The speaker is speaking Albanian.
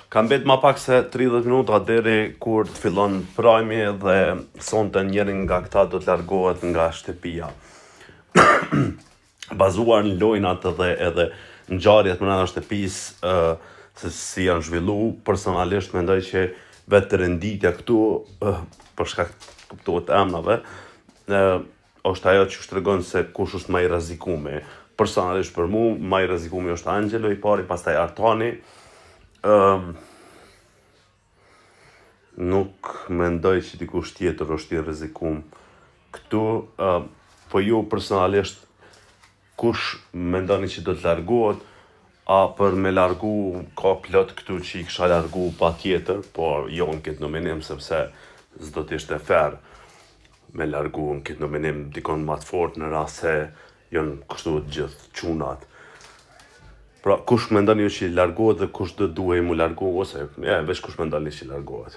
Ka mbet ma pak se 30 minuta deri kur të fillon prajmi dhe sonte njërin nga këta do të largohet nga shtëpia. Bazuar në lojnat edhe ngjarjet brenda shtëpisë, se si janë zhvillu, personalisht mendoj që vetë renditja këtu, për shkak kuptohet emrave, është ajo që shtregon se kush është më i rrezikumi. Personalisht për mu, më i rrezikumi është Angelo i pari, pastaj Artani. Nuk mendoj që dikush tjetër është i rrezikum këtu, po ju personalisht kush mendoni që do të largohet, a për me largu ka plot këtu që i kisha largu pa tjetër, por jo në këtë nominim, sepse s'do t'ishte fair me largu në këtë nominim dikon më të fort në rast se janë kështu të gjithë çunat. Pra, kush mendoni ju që i largohet dhe kush do duhej mu largu, ose veç kush mendoni që i largohet?